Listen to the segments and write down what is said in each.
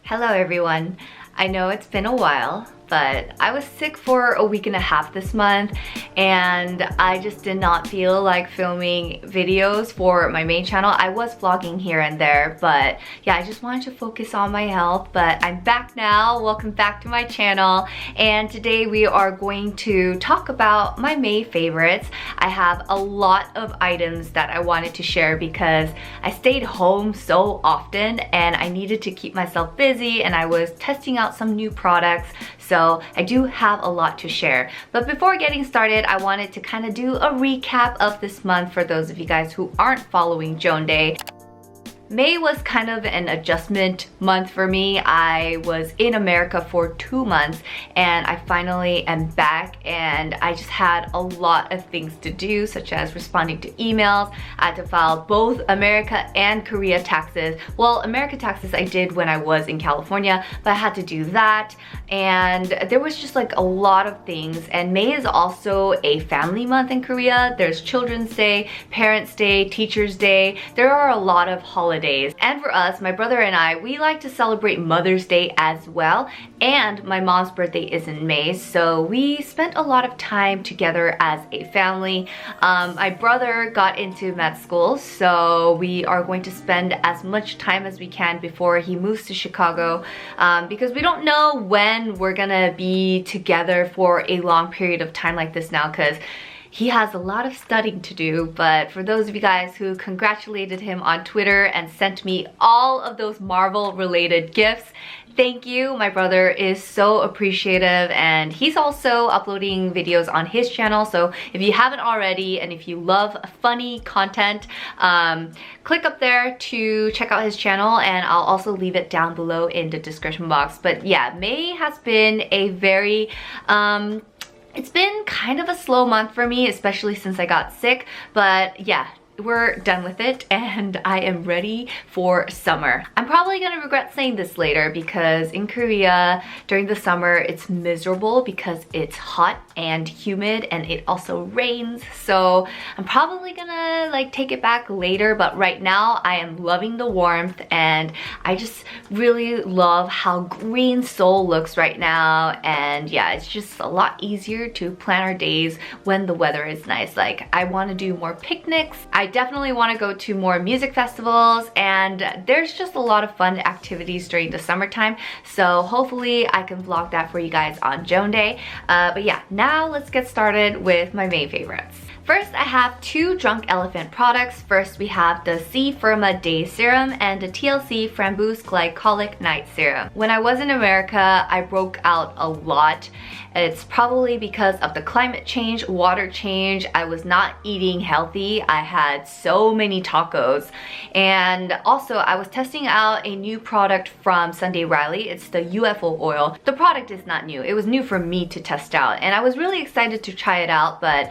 Hello everyone. I know it's been a while, but I was sick for a week and a half this month and I just did not feel like filming videos for my main channel. I was vlogging here and there, but yeah, I just wanted to focus on my health, but I'm back now. Welcome back to my channel, and today we are going to talk about my May favorites. I have a lot of items that I wanted to share because I stayed home so often and I needed to keep myself busy, and I was testing out some new products. So I do have a lot to share. But before getting started, I wanted to kind of do a recap of this month for those of you guys who aren't following Joan Day. May was kind of an adjustment month for me. I was in America for 2 months and I finally am back, and I just had a lot of things to do, such as responding to emails. I had to file both America and Korea taxes. Well, America taxes I did when I was in California, but I had to do that, and there was just like a lot of things. And May is also a family month in Korea. There's Children's Day, Parents' Day, Teachers' Day. There are a lot of holidays. And for us, my brother and I, we like to celebrate Mother's Day as well. And my mom's birthday is in May, so we spent a lot of time together as a family. My brother got into med school, so we are going to spend as much time as we can before he moves to Chicago, because we don't know when we're gonna be together for a long period of time like this now, because he has a lot of studying to do. But for those of you guys who congratulated him on Twitter and sent me all of those Marvel related gifts, thank you. My brother is so appreciative, and he's also uploading videos on his channel. So if you haven't already, and if you love funny content, click up there to check out his channel, and I'll also leave it down below in the description box. But yeah, May has been a very it's been kind of a slow month for me, especially since I got sick, but yeah, we're done with it and I am ready for summer. I'm probably gonna regret saying this later, because in Korea during the summer it's miserable because it's hot and humid and it also rains. So I'm probably gonna like take it back later, but right now I am loving the warmth, and I just really love how green Seoul looks right now. And yeah, it's just a lot easier to plan our days when the weather is nice. Like, I want to do more picnics. I definitely want to go to more music festivals, and there's just a lot of fun activities during the summertime. So hopefully I can vlog that for you guys on Joan Day. But yeah, now let's get started with my May favorites. First, I have two Drunk Elephant products. First, we have the C Firma Day Serum and the TLC Framboos Glycolic Night Serum. When I was in America, I broke out a lot. It's probably because of the climate change, water change. I was not eating healthy. I had so many tacos. And also, I was testing out a new product from Sunday Riley. It's the UFO oil. The product is not new. It was new for me to test out, and I was really excited to try it out, but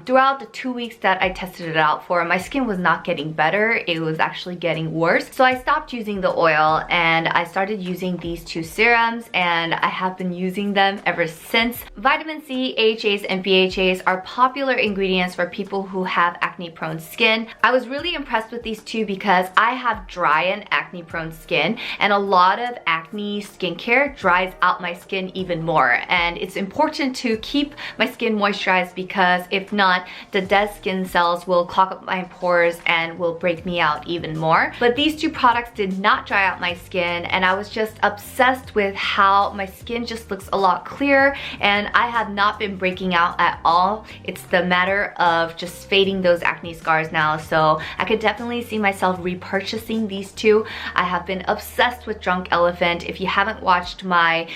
throughout the 2 weeks that I tested it out for, my skin was not getting better. It was actually getting worse. So I stopped using the oil and I started using these two serums, and I have been using them ever since. Vitamin C, AHAs, and BHAs are popular ingredients for people who have acne-prone skin. I was really impressed with these two because I have dry and acne-prone skin, and a lot of acne skincare dries out my skin even more. And it's important to keep my skin moisturized, because if not, the dead skin cells will clog up my pores and will break me out even more. But these two products did not dry out my skin, and I was just obsessed with how my skin just looks a lot clearer, and I have not been breaking out at all. It's the matter of just fading those acne scars now. So I could definitely see myself repurchasing these two. I have been obsessed with Drunk Elephant. If you haven't watched my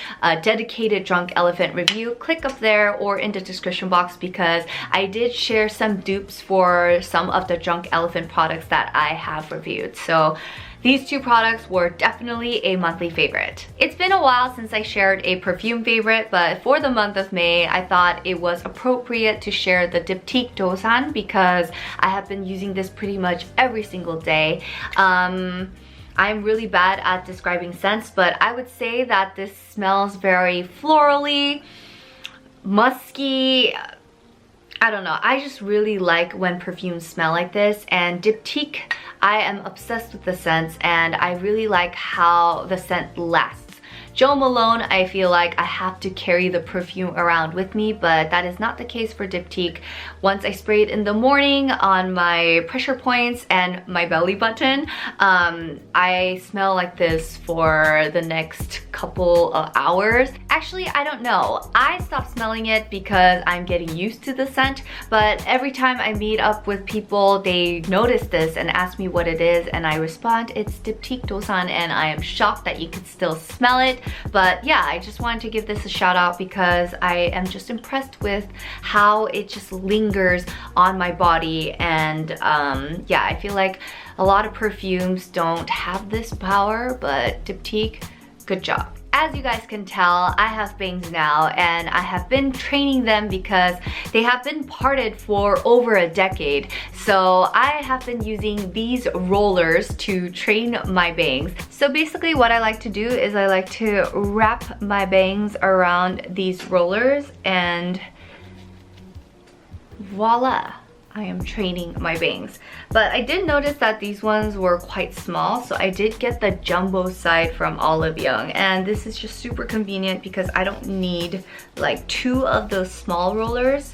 dedicated Drunk Elephant review, click up there or in the description box, because I did share some dupes for some of the Drunk Elephant products that I have reviewed. So these two products were definitely a monthly favorite. It's been a while since I shared a perfume favorite, but for the month of May, I thought it was appropriate to share the Diptyque Dosan, because I have been using this pretty much every single day. I'm really bad at describing scents, but I would say that this smells very florally, musky, I don't know, I just really like when perfumes smell like this, and Diptyque, I am obsessed with the scents and I really like how the scent lasts. Jo Malone, I feel like I have to carry the perfume around with me, but that is not the case for Diptyque. Once I spray it in the morning on my pressure points and my belly button, I smell like this for the next couple of hours. Actually, I don't know. I stopped smelling it because I'm getting used to the scent, but every time I meet up with people, they notice this and ask me what it is, and I respond, it's Diptyque Dosan, and I am shocked that you could still smell it. But yeah, I just wanted to give this a shout out because I am just impressed with how it just lingers on my body. And yeah, I feel like a lot of perfumes don't have this power, but Diptyque, good job. As you guys can tell, I have bangs now, and I have been training them because they have been parted for over a decade. So I have been using these rollers to train my bangs. So basically what I like to do is I like to wrap my bangs around these rollers, and voila, I am training my bangs. But I did notice that these ones were quite small, so I did get the jumbo side from Olive Young, and this is just super convenient because I don't need like 2 of those small rollers.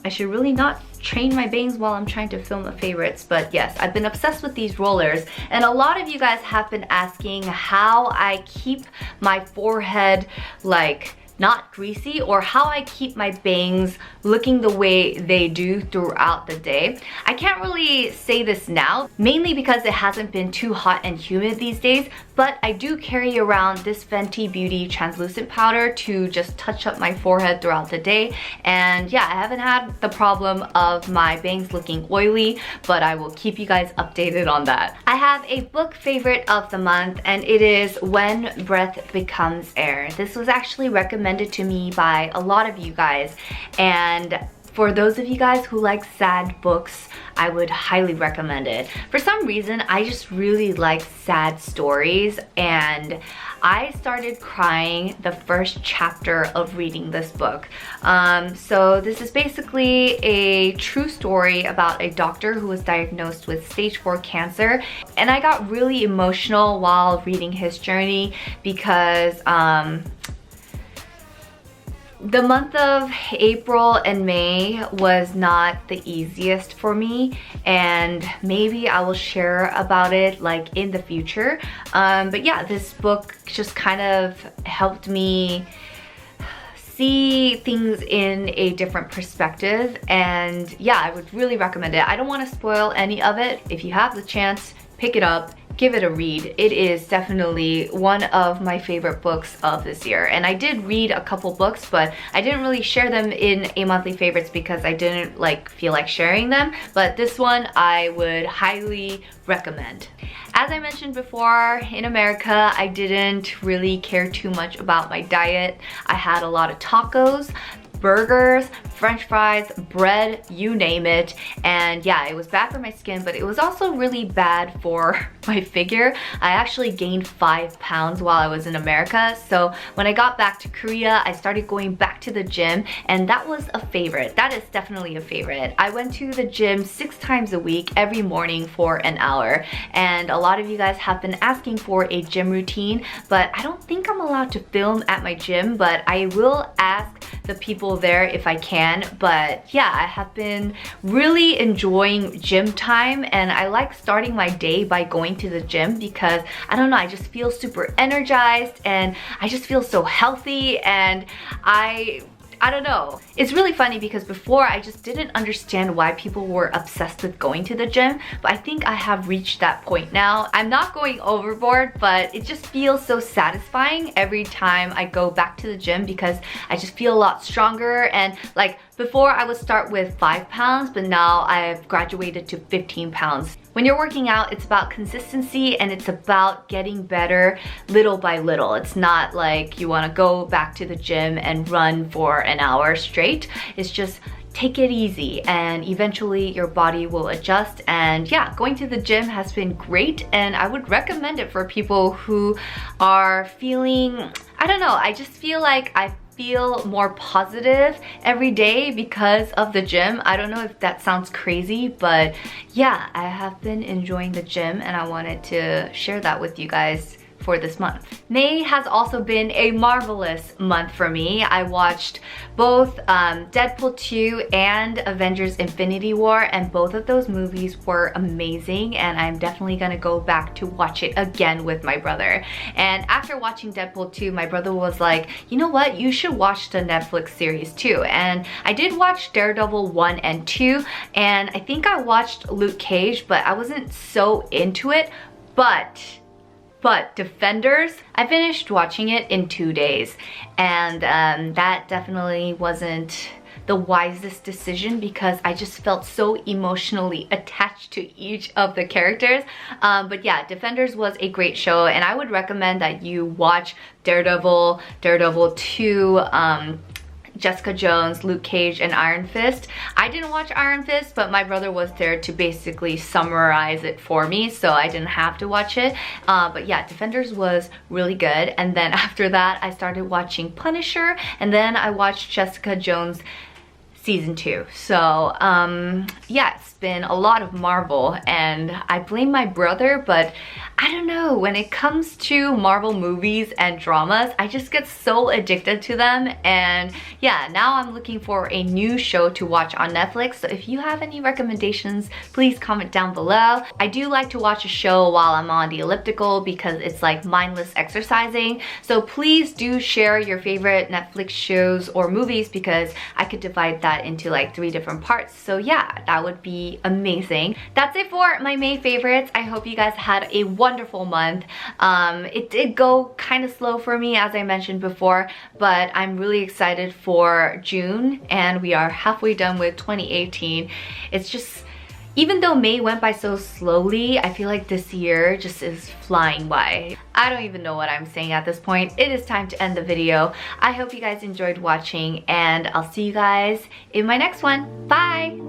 I should really not train my bangs while I'm trying to film a favorites, but yes, I've been obsessed with these rollers, and a lot of you guys have been asking how I keep my forehead like not greasy, or how I keep my bangs looking the way they do throughout the day. I can't really say this now, mainly because it hasn't been too hot and humid these days, but I do carry around this Fenty Beauty translucent powder to just touch up my forehead throughout the day. And yeah, I haven't had the problem of my bangs looking oily, but I will keep you guys updated on that. I have a book favorite of the month, and it is When Breath Becomes Air. This was actually recommended to me by a lot of you guys, and for those of you guys who like sad books, I would highly recommend it. For some reason, I just really like sad stories, and I started crying the first chapter of reading this book. So this is basically a true story about a doctor who was diagnosed with stage 4 cancer, and I got really emotional while reading his journey because the month of April and May was not the easiest for me, and maybe I will share about it like in the future. But yeah, this book just kind of helped me see things in a different perspective, and yeah, I would really recommend it. I don't want to spoil any of it. If you have the chance, pick it up. Give it a read. It is definitely one of my favorite books of this year. And I did read a couple books, but I didn't really share them in a monthly favorites because I didn't feel like sharing them. But this one I would highly recommend. As I mentioned before, in America, I didn't really care too much about my diet. I had a lot of tacos, burgers, french fries, bread, you name it. And yeah, it was bad for my skin, but it was also really bad for my figure. I actually gained 5 pounds while I was in America. So when I got back to Korea, I started going back to the gym, and that was a favorite. That is definitely a favorite. I went to the gym 6 times a week every morning for an hour. And a lot of you guys have been asking for a gym routine, but I don't think I'm allowed to film at my gym, but I will ask the people there if I can. But yeah, I have been really enjoying gym time, and I like starting my day by going to the gym because I don't know, I just feel super energized and I just feel so healthy, and I don't know. It's really funny because before I just didn't understand why people were obsessed with going to the gym, but I think I have reached that point now. I'm not going overboard, but it just feels so satisfying every time I go back to the gym because I just feel a lot stronger. And like before I would start with 5 pounds, but now I've graduated to 15 pounds. When you're working out, it's about consistency and it's about getting better little by little. It's not like you want to go back to the gym and run for an hour straight. It's just take it easy and eventually your body will adjust. And yeah, going to the gym has been great, and I would recommend it for people who are feeling, I don't know, I just feel like I feel more positive every day because of the gym. I don't know if that sounds crazy, but yeah, I have been enjoying the gym and I wanted to share that with you guys for this month. May has also been a marvelous month for me. I watched both Deadpool 2 and Avengers Infinity War, and both of those movies were amazing, and I'm definitely gonna go back to watch it again with my brother. And after watching Deadpool 2, my brother was like, you know what, you should watch the Netflix series too. And I did watch Daredevil 1 and 2, and I think I watched Luke Cage, but I wasn't so into it. But Defenders, I finished watching it in 2 days, and that definitely wasn't the wisest decision because I just felt so emotionally attached to each of the characters. But yeah, Defenders was a great show, and I would recommend that you watch Daredevil, Daredevil 2, Jessica Jones, Luke Cage, and Iron Fist. I didn't watch Iron Fist, but my brother was there to basically summarize it for me, so I didn't have to watch it. But yeah, Defenders was really good. And then after that, I started watching Punisher, and then I watched Jessica Jones season 2. So yeah, it's been a lot of Marvel, and I blame my brother, but I don't know, when it comes to Marvel movies and dramas, I just get so addicted to them. And yeah, now I'm looking for a new show to watch on Netflix. So if you have any recommendations, please comment down below. I do like to watch a show while I'm on the elliptical because it's like mindless exercising. So please do share your favorite Netflix shows or movies because I could divide that into like 3 different parts. So yeah, that would be amazing. That's it for my May favorites. I hope you guys had a wonderful month. It did go kind of slow for me, as I mentioned before, but I'm really excited for June, and we are halfway done with 2018. It's just, even though May went by so slowly, I feel like this year just is flying by. I don't even know what I'm saying at this point. It is time to end the video. I hope you guys enjoyed watching, and I'll see you guys in my next one. Bye!